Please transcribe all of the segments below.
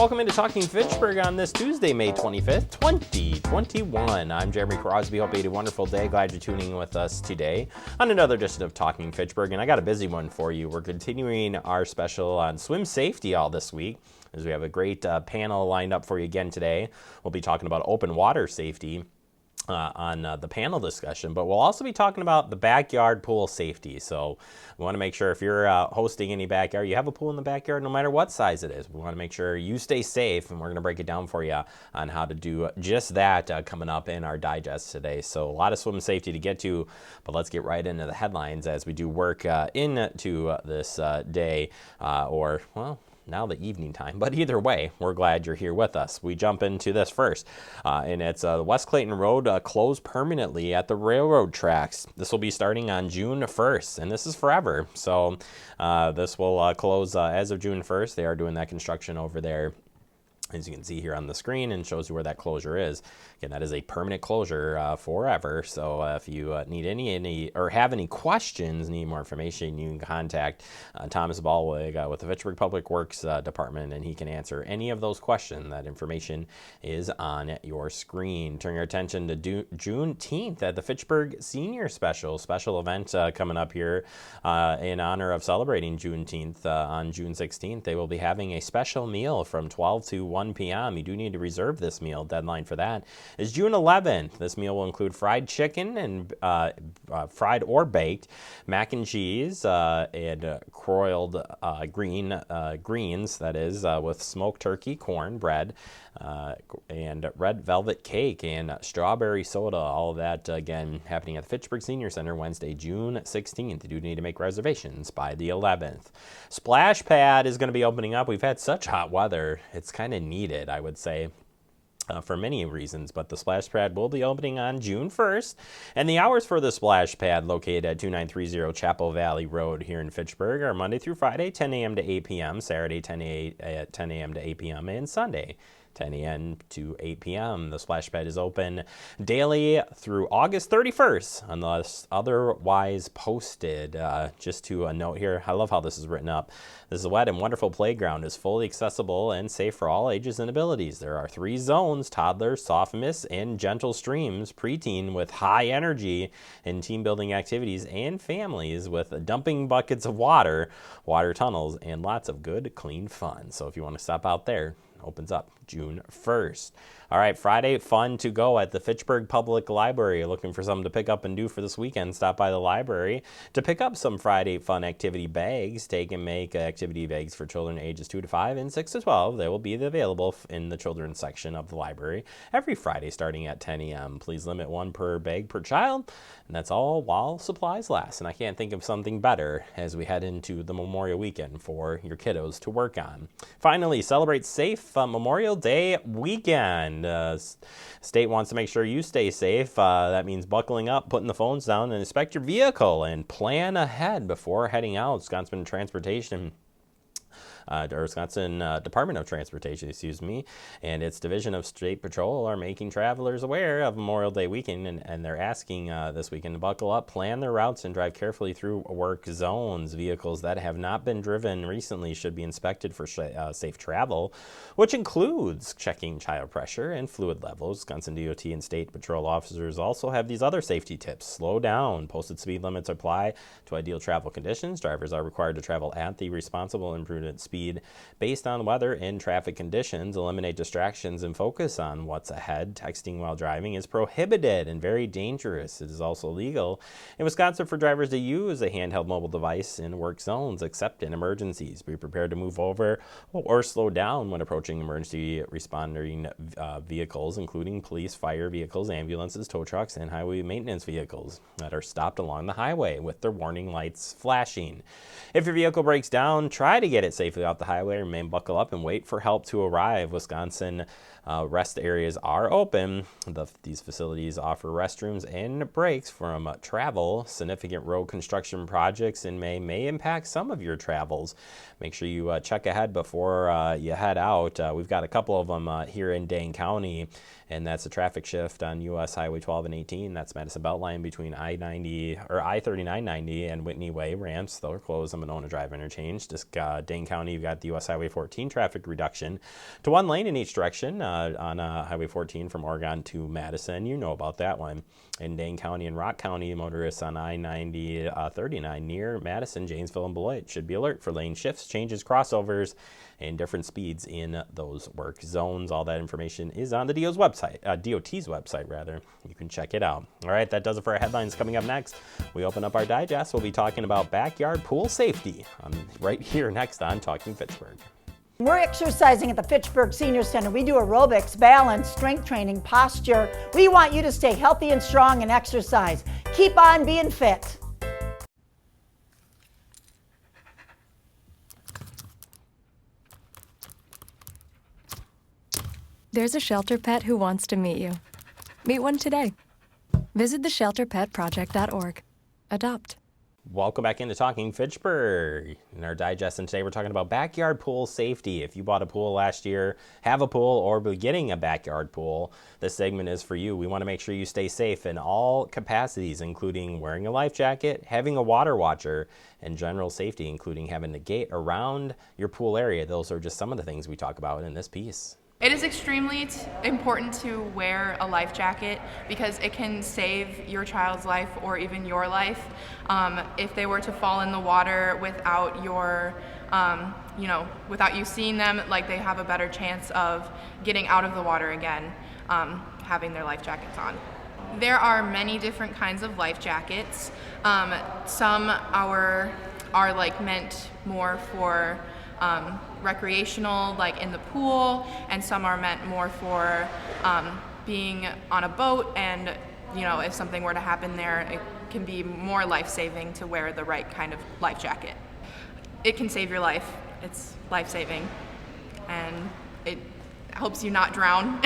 welcome into Talking Fitchburg on this Tuesday, May 25th, 2021. I'm Jeremy Crosby. Hope you had a wonderful day. Glad you're tuning in with us today on another edition of Talking Fitchburg, and I got a busy one for you. We're continuing our special on swim safety all this week, as we have a great panel lined up for you again today. We'll be talking about open water safety on the panel discussion, but we'll also be talking about the backyard pool safety. So we want to make sure if you're hosting any backyard, you have a pool in the backyard, no matter what size it is. We want to make sure you stay safe, and we're going to break it down for you on how to do just that coming up in our digest today. So a lot of swim safety to get to, but let's get right into the headlines as we do work into this day, now the evening time, but either way, we're glad you're here with us. We jump into this first, and it's West Clayton Road closed permanently at the railroad tracks. This will be starting on June 1st, and this is forever. So this will close as of June 1st. They are doing that construction over there, as you can see here on the screen, and shows you where that closure is. Again, that is a permanent closure forever. So if you need any or have any questions, need more information, you can contact Thomas Ballwig with the Fitchburg Public Works Department, and he can answer any of those questions. That information is on your screen. Turn your attention to Juneteenth at the Fitchburg Senior Special event coming up here in honor of celebrating Juneteenth on June 16th. They will be having a special meal from 12 to 1 p.m. You do need to reserve this meal. Deadline for that is June 11th. This meal will include fried chicken and fried or baked, mac and cheese, and broiled greens, that is, with smoked turkey, corn, bread, and red velvet cake and strawberry soda. All of that, again, happening at the Fitchburg Senior Center Wednesday, June 16th. You do need to make reservations by the 11th. Splash Pad is going to be opening up. We've had such hot weather. It's kind of needed, I would say, for many reasons, but the Splash Pad will be opening on June 1st, and the hours for the Splash Pad, located at 2930 Chapel Valley Road here in Fitchburg, are Monday through Friday, 10 a.m. to 8 p.m., Saturday, 10 a.m. to 8 p.m., and Sunday, 10 a.m. to 8 p.m. The Splash Pad is open daily through August 31st, unless otherwise posted. Just to note here, I love how this is written up. This is wet and wonderful playground is fully accessible and safe for all ages and abilities. There are 3 zones: toddlers, sophists, and gentle streams, preteen with high energy and team building activities, and families with dumping buckets of water tunnels, and lots of good, clean fun. So if you want to stop out there, opens up June 1st. All right, Friday fun to go at the Fitchburg Public Library. You're looking for something to pick up and do for this weekend, stop by the library to pick up some Friday fun activity bags. Take and make activity bags for children ages 2 to 5 and 6 to 12. They will be available in the children's section of the library every Friday starting at 10 a.m. Please limit 1 per bag per child, and that's all while supplies last. And I can't think of something better as we head into the Memorial Weekend for your kiddos to work on. Finally, celebrate safe Memorial Day weekend. State wants to make sure you stay safe. That means buckling up, putting the phones down, and inspect your vehicle and plan ahead before heading out. Wisconsin Department of Transportation, and its Division of State Patrol are making travelers aware of Memorial Day weekend, and they're asking this weekend to buckle up, plan their routes, and drive carefully through work zones. Vehicles that have not been driven recently should be inspected for safe travel, which includes checking tire pressure and fluid levels. Wisconsin DOT and State Patrol officers also have these other safety tips. Slow down. Posted speed limits apply to ideal travel conditions. Drivers are required to travel at the responsible and prudent speed based on weather and traffic conditions. Eliminate distractions and focus on what's ahead. Texting while driving is prohibited and very dangerous. It is also legal in Wisconsin for drivers to use a handheld mobile device in work zones, except in emergencies. Be prepared to move over or slow down when approaching emergency responding vehicles, including police, fire vehicles, ambulances, tow trucks, and highway maintenance vehicles that are stopped along the highway with their warning lights flashing. If your vehicle breaks down, try to get it safely off the highway. Remain buckle up and wait for help to arrive. Wisconsin rest areas are open. These facilities offer restrooms and breaks from travel. Significant road construction projects in May may impact some of your travels. Make sure you check ahead before you head out. We've got a couple of them here in Dane County, and that's a traffic shift on U.S. Highway 12 and 18. That's Madison Beltline between I-39-90 and Whitney Way ramps. They're closed on Monona Drive interchange. Just Dane County you've got the US Highway 14 traffic reduction to 1 lane in each direction on Highway 14 from Oregon to Madison. You know about that one. In Dane County and Rock County, motorists on I-90 39 near Madison, Janesville, and Beloit should be alert for lane shifts, changes, crossovers, and different speeds in those work zones. All that information is on the DOT's website, rather. You can check it out. All right, that does it for our headlines. Coming up next, we open up our digest. We'll be talking about backyard pool safety right here next on Talking Fitchburg. We're exercising at the Fitchburg Senior Center. We do aerobics, balance, strength training, posture. We want you to stay healthy and strong and exercise. Keep on being fit. There's a shelter pet who wants to meet you. Meet one today. Visit theshelterpetproject.org. Adopt. Welcome back into Talking Fitchburg. In our digest, and today we're talking about backyard pool safety. If you bought a pool last year, have a pool, or be getting a backyard pool, this segment is for you. We want to make sure you stay safe in all capacities, including wearing a life jacket, having a water watcher, and general safety, including having a gate around your pool area. Those are just some of the things we talk about in this piece. It is extremely important to wear a life jacket because it can save your child's life or even your life. If they were to fall in the water without your, without you seeing them, like, they have a better chance of getting out of the water again, having their life jackets on. There are many different kinds of life jackets. Some are like meant more for recreational, like in the pool, and some are meant more for being on a boat, and if something were to happen there, it can be more life-saving to wear the right kind of life jacket. It can save your life. It's life-saving, and it helps you not drown,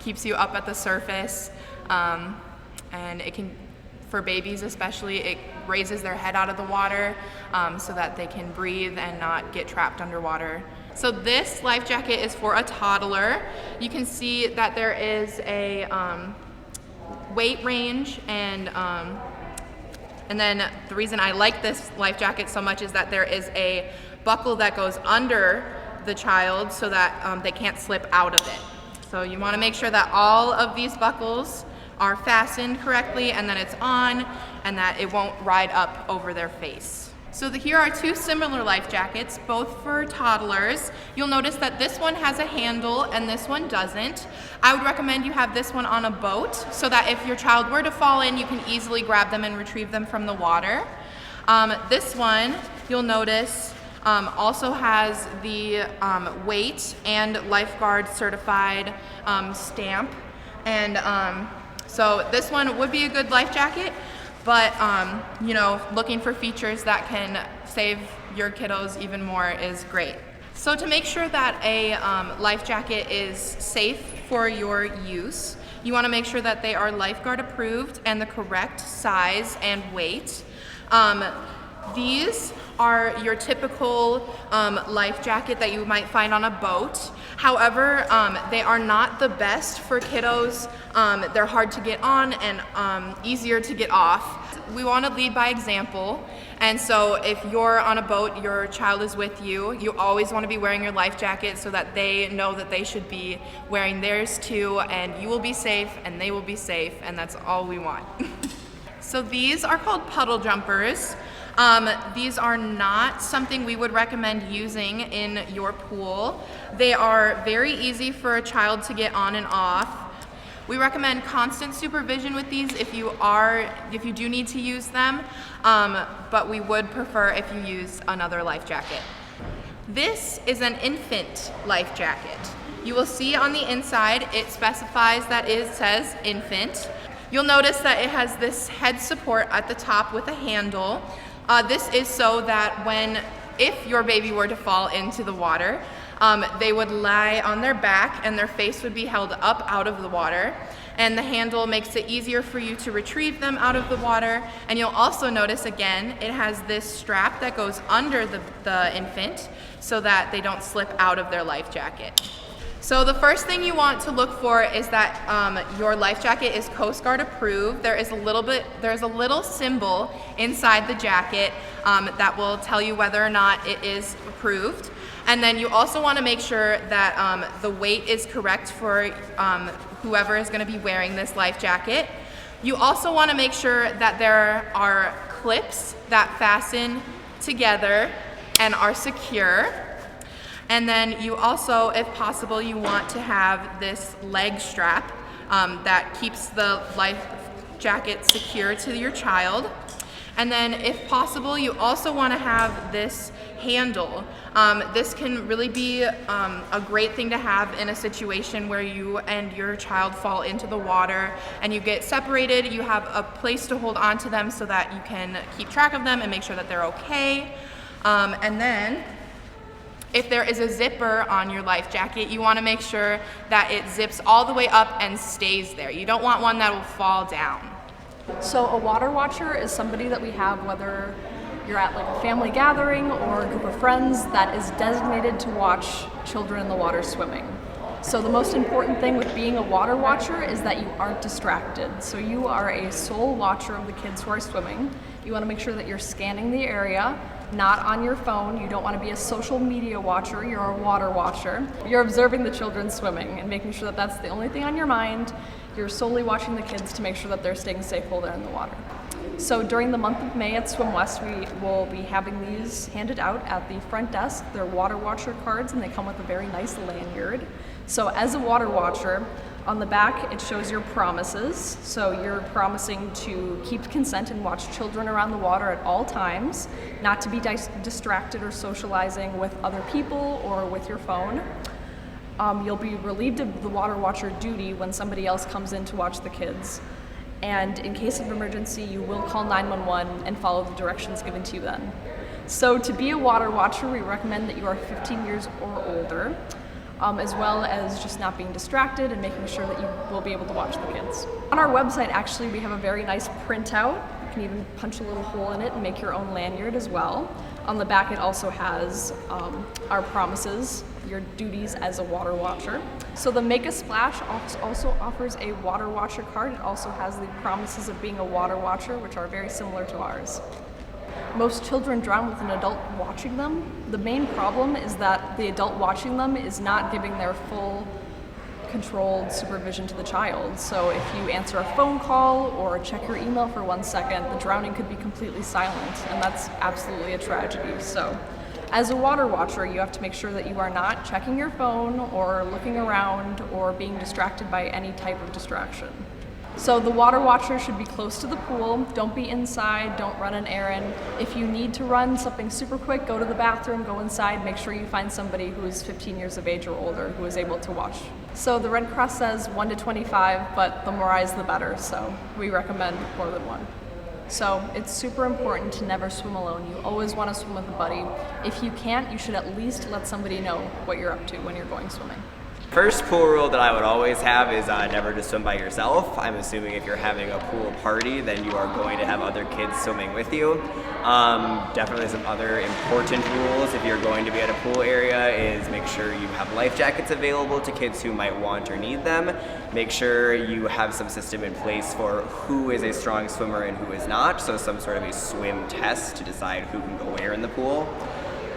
keeps you up at the surface, and it can, for babies especially, it raises their head out of the water so that they can breathe and not get trapped underwater. So this life jacket is for a toddler. You can see that there is a weight range, and then the reason I like this life jacket so much is that there is a buckle that goes under the child so that they can't slip out of it. So you want to make sure that all of these buckles are fastened correctly, and that it's on, and that it won't ride up over their face. So here are two similar life jackets, both for toddlers. You'll notice that this one has a handle and this one doesn't. I would recommend you have this one on a boat so that if your child were to fall in, you can easily grab them and retrieve them from the water. This one, you'll notice, also has the weight and lifeguard certified stamp, and so this one would be a good life jacket, but looking for features that can save your kiddos even more is great. So to make sure that a life jacket is safe for your use, you want to make sure that they are lifeguard approved and the correct size and weight. These are your typical life jacket that you might find on a boat. However, they are not the best for kiddos. They're hard to get on and easier to get off. We want to lead by example, and so if you're on a boat, your child is with you, you always want to be wearing your life jacket so that they know that they should be wearing theirs too, and you will be safe and they will be safe, and that's all we want. So these are called puddle jumpers. These are not something we would recommend using in your pool. They are very easy for a child to get on and off. We recommend constant supervision with these if you do need to use them, but we would prefer if you use another life jacket. This is an infant life jacket. You will see on the inside it specifies that it says infant. You'll notice that it has this head support at the top with a handle. This is so that if your baby were to fall into the water, they would lie on their back and their face would be held up out of the water, and the handle makes it easier for you to retrieve them out of the water. And you'll also notice, again, it has this strap that goes under the infant so that they don't slip out of their life jacket. So the first thing you want to look for is that your life jacket is Coast Guard approved. There's a little symbol inside the jacket that will tell you whether or not it is approved. And then you also want to make sure that the weight is correct for whoever is going to be wearing this life jacket. You also want to make sure that there are clips that fasten together and are secure. And then you also, if possible, you want to have this leg strap that keeps the life jacket secure to your child. And then if possible, you also want to have this handle. This can really be a great thing to have in a situation where you and your child fall into the water and you get separated. You have a place to hold on to them so that you can keep track of them and make sure that they're okay. And then if there is a zipper on your life jacket, you want to make sure that it zips all the way up and stays there. You don't want one that will fall down. So a water watcher is somebody that we have, whether you're at like a family gathering or a group of friends, that is designated to watch children in the water swimming. So the most important thing with being a water watcher is that you aren't distracted. So you are a sole watcher of the kids who are swimming. You want to make sure that you're scanning the area, not on your phone. You don't want to be a social media watcher, you're a water watcher. You're observing the children swimming and making sure that that's the only thing on your mind. You're solely watching the kids to make sure that they're staying safe while they're in the water. So during the month of May at SwimWest, we will be having these handed out at the front desk. They're water watcher cards and they come with a very nice lanyard. So as a water watcher, on the back it shows your promises. So you're promising to keep consent and watch children around the water at all times, not to be distracted or socializing with other people or with your phone. You'll be relieved of the water watcher duty when somebody else comes in to watch the kids. And in case of emergency, you will call 911 and follow the directions given to you then. So to be a water watcher, we recommend that you are 15 years or older, as well as just not being distracted and making sure that you will be able to watch the kids. On our website, actually, we have a very nice printout. You can even punch a little hole in it and make your own lanyard as well. On the back, it also has our promises, your duties as a water watcher. So the Make a Splash also offers a water watcher card. It also has the promises of being a water watcher, which are very similar to ours. Most children drown with an adult watching them. The main problem is that the adult watching them is not giving their full controlled supervision to the child. So if you answer a phone call or check your email for 1 second, the drowning could be completely silent, and that's absolutely a tragedy. So as a water watcher, you have to make sure that you are not checking your phone or looking around or being distracted by any type of distraction. So the water watcher should be close to the pool. Don't be inside, don't run an errand. If you need to run something super quick, go to the bathroom, go inside, make sure you find somebody who is 15 years of age or older who is able to watch. So the Red Cross says 1 to 25, but the more eyes the better, so we recommend more than one. So it's super important to never swim alone. You always want to swim with a buddy. If you can't, you should at least let somebody know what you're up to when you're going swimming. First pool rule that I would always have is never to swim by yourself. I'm assuming if you're having a pool party, then you are going to have other kids swimming with you. Definitely some other important rules if you're going to be at a pool area is make sure you have life jackets available to kids who might want or need them. Make sure you have some system in place for who is a strong swimmer and who is not, so some sort of a swim test to decide who can go where in the pool.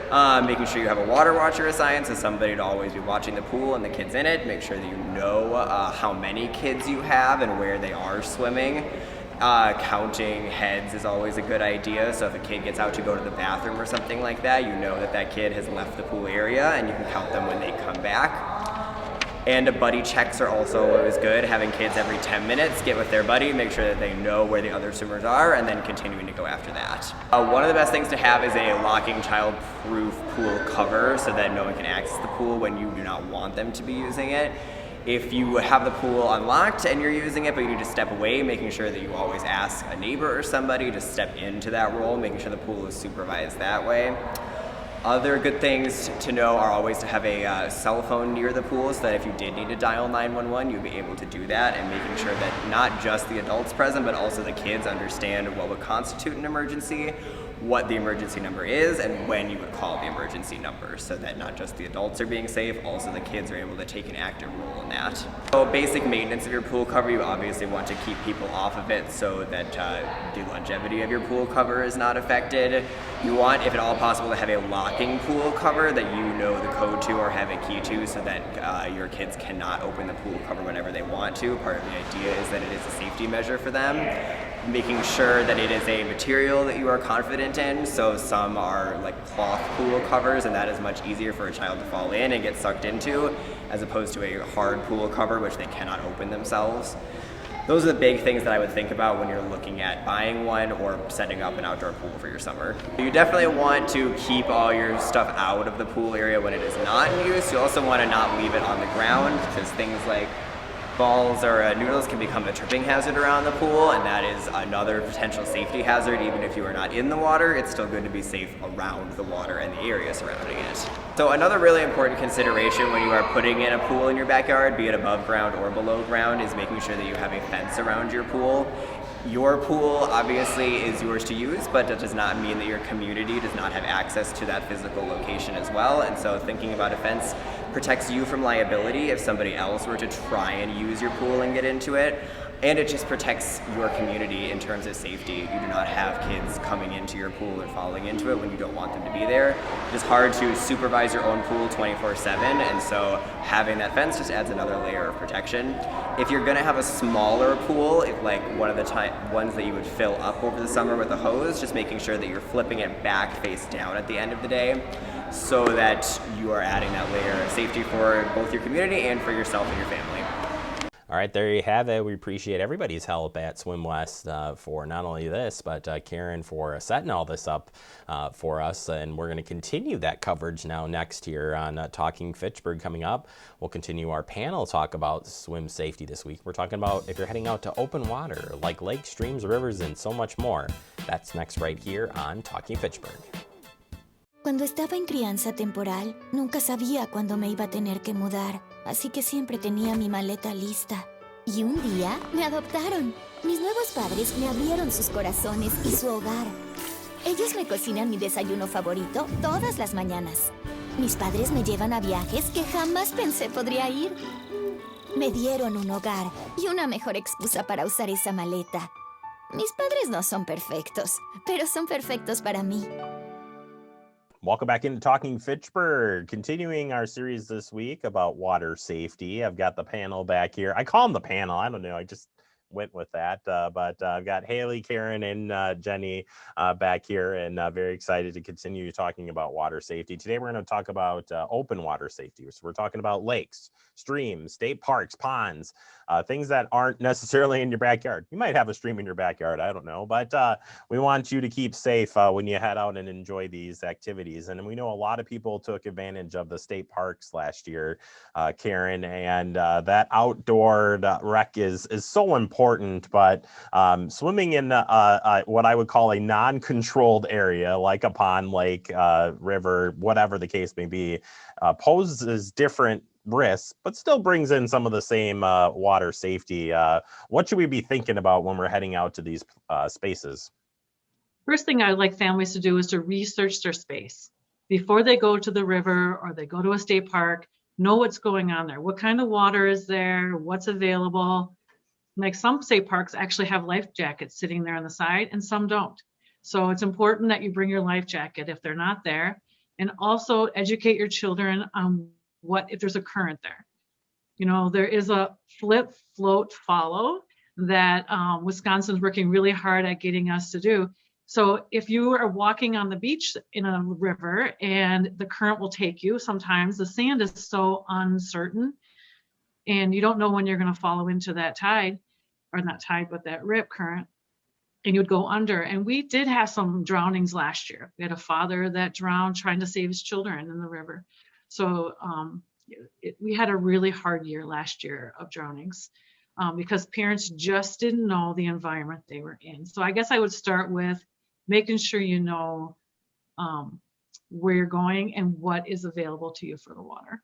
Making sure you have a water watcher assigned, so somebody to always be watching the pool and the kids in it. Make sure that you know how many kids you have and where they are swimming. Counting heads is always a good idea, so if a kid gets out to go to the bathroom or something like that, you know that that kid has left the pool area and you can count them when they come back. And buddy checks are also always good, having kids every 10 minutes get with their buddy, make sure that they know where the other swimmers are, and then continuing to go after that. One of the best things to have is a locking child-proof pool cover so that no one can access the pool when you do not want them to be using it. If you have the pool unlocked and you're using it, but you need to step away, making sure that you always ask a neighbor or somebody to step into that role, making sure the pool is supervised that way. Other good things to know are always to have a cell phone near the pool so that if you did need to dial 911, you'd be able to do that, and making sure that not just the adults present, but also the kids understand what would constitute an emergency, what the emergency number is and when you would call the emergency number, so that not just the adults are being safe, also the kids are able to take an active role in that. So basic maintenance of your pool cover, you obviously want to keep people off of it so that the longevity of your pool cover is not affected. You want, if at all possible, to have a locking pool cover that you know the code to or have a key to, so that your kids cannot open the pool cover whenever they want to. Part of the idea is that it is a safety measure for them. Making sure that it is a material that you are confident in. So some are like cloth pool covers, and that is much easier for a child to fall in and get sucked into, as opposed to a hard pool cover which they cannot open themselves. Those are the big things that I would think about when you're looking at buying one or setting up an outdoor pool for your summer. You definitely want to keep all your stuff out of the pool area when it is not in use. You also want to not leave it on the ground, because things like balls or noodles can become a tripping hazard around the pool, and that is another potential safety hazard. Even if you are not in the water, it's still good to be safe around the water and the area surrounding it. So another really important consideration when you are putting in a pool in your backyard, be it above ground or below ground, is making sure that you have a fence around your pool. Your pool obviously is yours to use, but that does not mean that your community does not have access to that physical location as well. And so thinking about a fence protects you from liability if somebody else were to try and use your pool and get into it. And it just protects your community in terms of safety. You do not have kids coming into your pool and falling into it when you don't want them to be there. It is hard to supervise your own pool 24/7, and so having that fence just adds another layer of protection. If you're gonna have a smaller pool, if like one of the ones that you would fill up over the summer with a hose, just making sure that you're flipping it back face down at the end of the day, so that you are adding that layer of safety for both your community and for yourself and your family. All right, there you have it. We appreciate everybody's help at SwimWest for not only this, but Karen for setting all this up for us. And we're going to continue that coverage now next here on Talking Fitchburg coming up. We'll continue our panel talk about swim safety this week. We're talking about if you're heading out to open water like lakes, streams, rivers, and so much more. That's next right here on Talking Fitchburg. Cuando estaba en crianza temporal, nunca sabía cuándo me iba a tener que mudar, así que siempre tenía mi maleta lista. Y un día me adoptaron. Mis nuevos padres me abrieron sus corazones y su hogar. Ellos me cocinan mi desayuno favorito todas las mañanas. Mis padres me llevan a viajes que jamás pensé podría ir. Me dieron un hogar y una mejor excusa para usar esa maleta. Mis padres no son perfectos, pero son perfectos para mí. Welcome back into Talking Fitchburg, continuing our series this week about water safety. I've got the panel back here. I call them the panel. I don't know. I just went with that. But I've got Haley, Karen, and Jenny back here, and very excited to continue talking about water safety. Today, we're going to talk about open water safety. So we're talking about lakes, streams, state parks, ponds, things that aren't necessarily in your backyard. You might have a stream in your backyard. I don't know. But we want you to keep safe when you head out and enjoy these activities. And we know a lot of people took advantage of the state parks last year, Karen, and that outdoor rec is so important. But swimming in what I would call a non-controlled area, like a pond, lake, river, whatever the case may be, poses different risks, but still brings in some of the same water safety. What should we be thinking about when we're heading out to these spaces? First thing I'd like families to do is to research their space. Before they go to the river or they go to a state park, know what's going on there. What kind of water is there? What's available? Like some state parks actually have life jackets sitting there on the side and some don't. So it's important that you bring your life jacket if they're not there, and also educate your children on what if there's a current there. You know, there is a flip, float, follow that Wisconsin's working really hard at getting us to do. So if you are walking on the beach in a river and the current will take you, sometimes the sand is so uncertain and you don't know when you're going to follow into that tide, or not tide, but that rip current, and you'd go under. And we did have some drownings last year. We had a father that drowned trying to save his children in the river. So we had a really hard year last year of drownings because parents just didn't know the environment they were in. So I guess I would start with making sure you know where you're going and what is available to you for the water.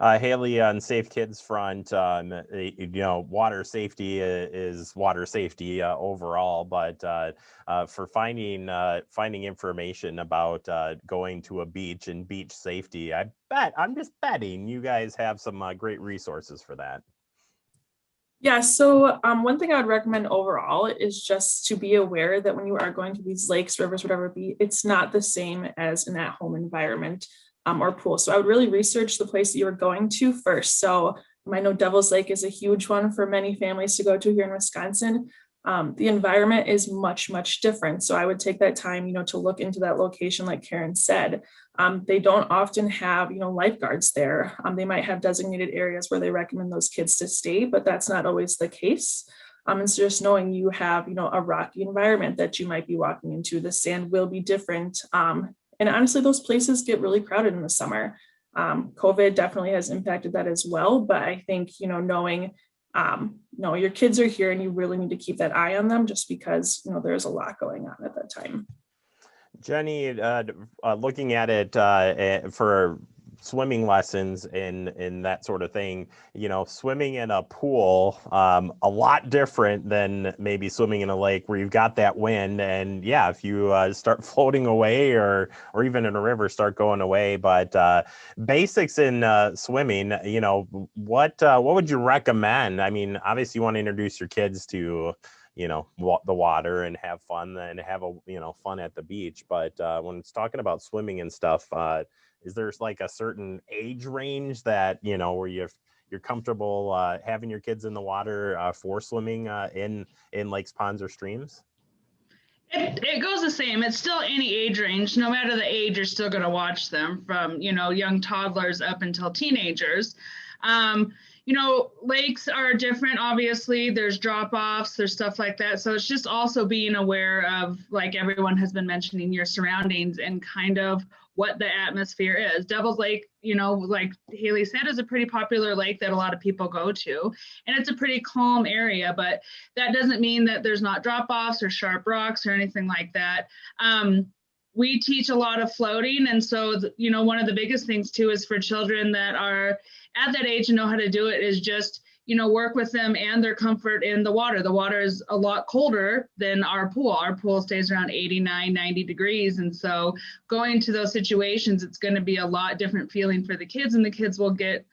Haley, on Safe Kids front, water safety is water safety overall, but for finding information about going to a beach and beach safety, I'm just betting you guys have some great resources for that. Yeah, so one thing I would recommend overall is just to be aware that when you are going to these lakes, rivers, whatever it be, it's not the same as an at-home environment or pool. So I would really research the place that you're going to first. So I know Devil's Lake is a huge one for many families to go to here in Wisconsin. The environment is much, much different. So I would take that time, to look into that location, like Karen said. They don't often have, lifeguards there. They might have designated areas where they recommend those kids to stay, but that's not always the case. And so just knowing you have, a rocky environment that you might be walking into, the sand will be different. And honestly, those places get really crowded in the summer. COVID definitely has impacted that as well. But I think, knowing, your kids are here and you really need to keep that eye on them just because, there's a lot going on at that time. Jenny, looking at it for swimming lessons and that sort of thing, swimming in a pool, a lot different than maybe swimming in a lake where you've got that wind. And yeah, if you start floating away or even in a river, start going away. But basics in swimming, what would you recommend? I mean, obviously you want to introduce your kids to the water and have fun and have fun at the beach. But when it's talking about swimming and stuff, is there like a certain age range that, where you're comfortable having your kids in the water for swimming in lakes, ponds, or streams? It goes the same. It's still any age range. No matter the age, you're still going to watch them from, young toddlers up until teenagers. Lakes are different. Obviously, there's drop-offs, there's stuff like that. So it's just also being aware of, like everyone has been mentioning, your surroundings and kind of what the atmosphere is. Devil's Lake, like Haley said, is a pretty popular lake that a lot of people go to. And it's a pretty calm area, but that doesn't mean that there's not drop-offs or sharp rocks or anything like that. We teach a lot of floating. And so, one of the biggest things too is for children that are at that age and know how to do it is just, work with them and their comfort in the water. The water is a lot colder than our pool. Our pool stays around 89, 90 degrees. And so going to those situations, it's going to be a lot different feeling for the kids, and the kids will get,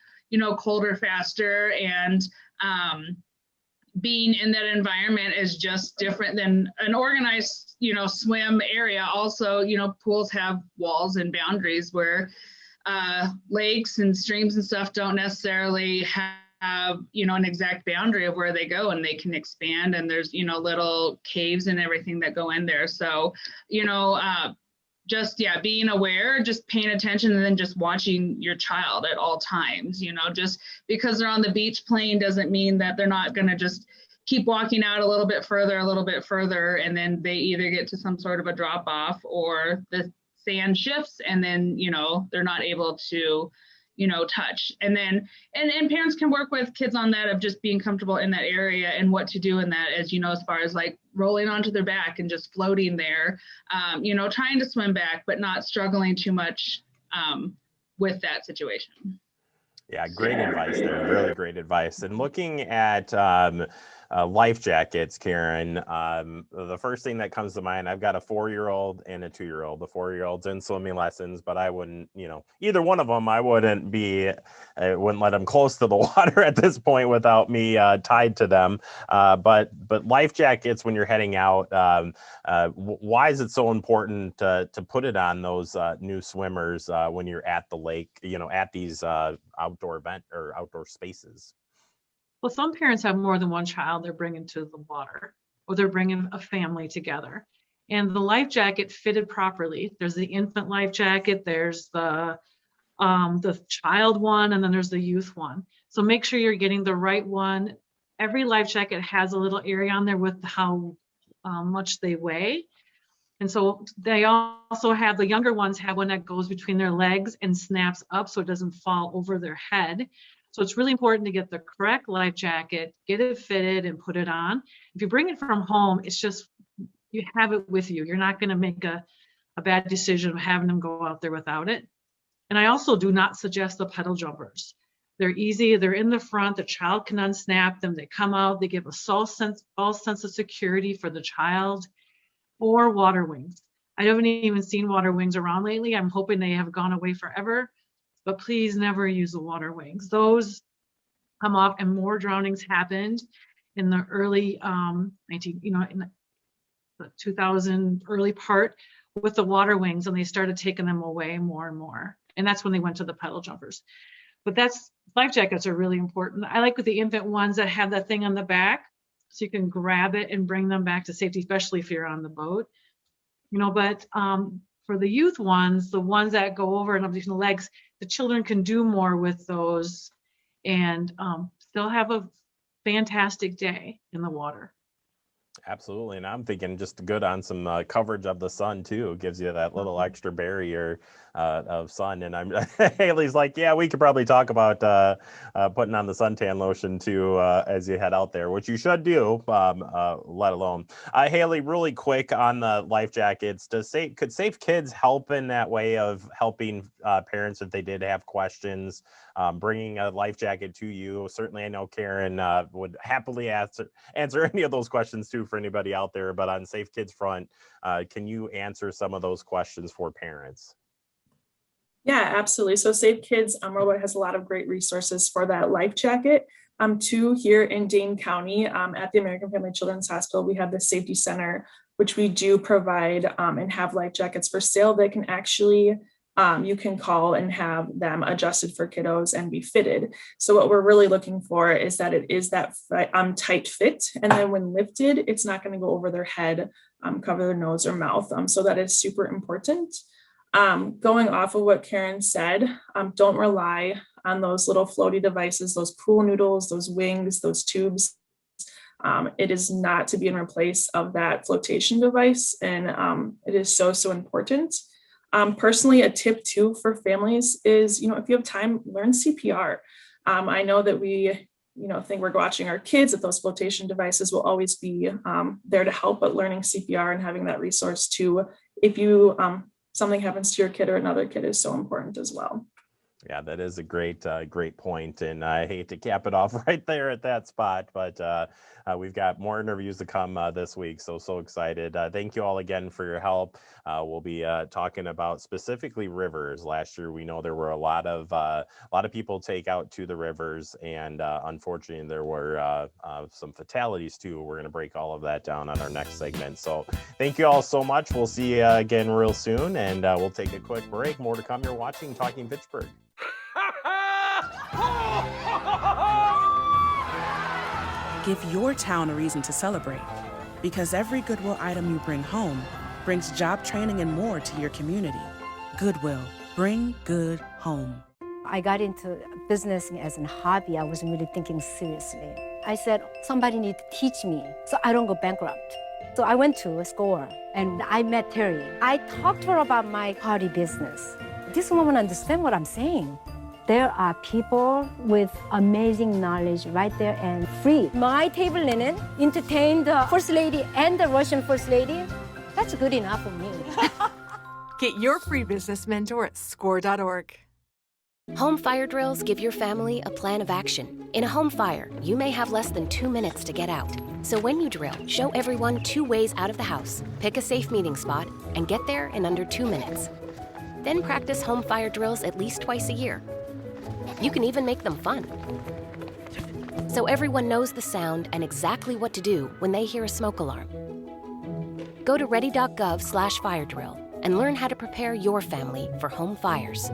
colder faster. And being in that environment is just different than an organized, swim area. Also, pools have walls and boundaries where lakes and streams and stuff don't necessarily have, an exact boundary of where they go, and they can expand, and there's, little caves and everything that go in there. So, just, being aware, just paying attention, and then just watching your child at all times. Just because they're on the beach playing doesn't mean that they're not going to just keep walking out a little bit further, and then they either get to some sort of a drop off or the sand shifts, and then, they're not able to, touch. And then, and parents can work with kids on that, of just being comfortable in that area and what to do in that, as as far as like rolling onto their back and just floating there, trying to swim back, but not struggling too much with that situation. Yeah, great advice there. Really great advice. And looking at life jackets, Karen, the first thing that comes to mind, I've got a 4-year-old and a 2-year-old. The 4-year-old's in swimming lessons, but I wouldn't, either one of them, I wouldn't let them close to the water at this point without me tied to them. But life jackets, when you're heading out, why is it so important to put it on those new swimmers when you're at the lake, at these outdoor event or outdoor spaces? Well, some parents have more than one child they're bringing to the water, or they're bringing a family together. And the life jacket fitted properly. There's the infant life jacket, there's the child one, and then there's the youth one. So make sure you're getting the right one. Every life jacket has a little area on there with how much they weigh. And so they also have, the younger ones have one that goes between their legs and snaps up so it doesn't fall over their head. So it's really important to get the correct life jacket, get it fitted and put it on. If you bring it from home, it's just, you have it with you. You're not going to make a bad decision of having them go out there without it. And I also do not suggest the pedal jumpers. They're easy. They're in the front. The child can unsnap them. They come out. They give a false sense of security for the child. Or water wings. I haven't even seen water wings around lately. I'm hoping they have gone away forever. But please never use the water wings. Those come off, and more drownings happened in the early in the 2000 early part with the water wings, and they started taking them away more and more. And that's when they went to the pedal jumpers. But life jackets are really important. I like with the infant ones that have that thing on the back, so you can grab it and bring them back to safety, especially if you're on the boat. But for the youth ones, the ones that go over and up between the legs, the children can do more with those and still have a fantastic day in the water. Absolutely, and I'm thinking just good on some coverage of the sun too. It gives you that little extra barrier of sun. And I'm Haley's like, yeah, we could probably talk about putting on the suntan lotion too as you head out there, which you should do. Let alone, Haley, really quick on the life jackets. Could Safe Kids help in that way of helping parents if they did have questions, bringing a life jacket to you? Certainly, I know Karen would happily answer any of those questions too for anybody out there. But on Safe Kids front, can you answer some of those questions for parents? Yeah, absolutely. So Safe Kids Worldwide has a lot of great resources for that life jacket. Too, here in Dane County at the American Family Children's Hospital, we have the Safety Center, which we do provide and have life jackets for sale that can actually, you can call and have them adjusted for kiddos and be fitted. So what we're really looking for is that it is that tight fit. And then when lifted, it's not going to go over their head, cover their nose or mouth. So that is super important. Going off of what Karen said, don't rely on those little floaty devices, those pool noodles, those wings, those tubes. It is not to be in replace of that flotation device. And it is so important. Personally, a tip too for families is, if you have time, learn CPR. I know that we, think we're watching our kids, that those flotation devices will always be there to help, but learning CPR and having that resource too, if you, something happens to your kid or another kid, is so important as well. Yeah, that is a great point. And I hate to cap it off right there at that spot, but we've got more interviews to come this week. So excited. Thank you all again for your help. We'll be talking about specifically rivers. Last year, we know there were a lot of people take out to the rivers, and unfortunately, there were some fatalities too. We're going to break all of that down on our next segment. So thank you all so much. We'll see you again real soon, and we'll take a quick break. More to come. You're watching Talking Fitchburg. Give your town a reason to celebrate, because every Goodwill item you bring home brings job training and more to your community. Goodwill, bring good home. I got into business as a hobby. I wasn't really thinking seriously. I said, somebody needs to teach me so I don't go bankrupt. So I went to a store and I met Terry. I talked to her about my party business. This woman understands what I'm saying. There are people with amazing knowledge right there and free. My table linen entertained the First Lady and the Russian First Lady. That's good enough for me. Get your free business mentor at score.org. Home fire drills give your family a plan of action. In a home fire, you may have less than 2 minutes to get out. So when you drill, show everyone 2 ways out of the house, pick a safe meeting spot, and get there in under 2 minutes. Then practice home fire drills at least twice a year. You can even make them fun. So everyone knows the sound and exactly what to do when they hear a smoke alarm. Go to ready.gov/fire drill and learn how to prepare your family for home fires.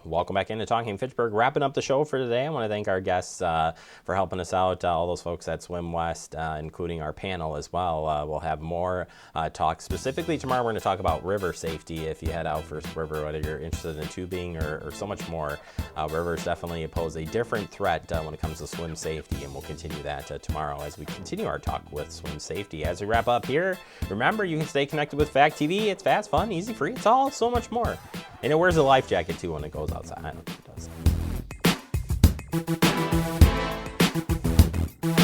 Welcome back into Talking Fitchburg. Wrapping up the show for today. I want to thank our guests for helping us out, all those folks at SwimWest, including our panel as well. We'll have more talk. Specifically tomorrow, we're going to talk about river safety. If you head out for river, whether you're interested in tubing or so much more, rivers definitely pose a different threat when it comes to swim safety, and we'll continue that tomorrow as we continue our talk with swim safety. As we wrap up here, remember, you can stay connected with Fact TV. It's fast, fun, easy, free. It's all so much more. And it wears a life jacket too when it goes outside. I don't know if it does.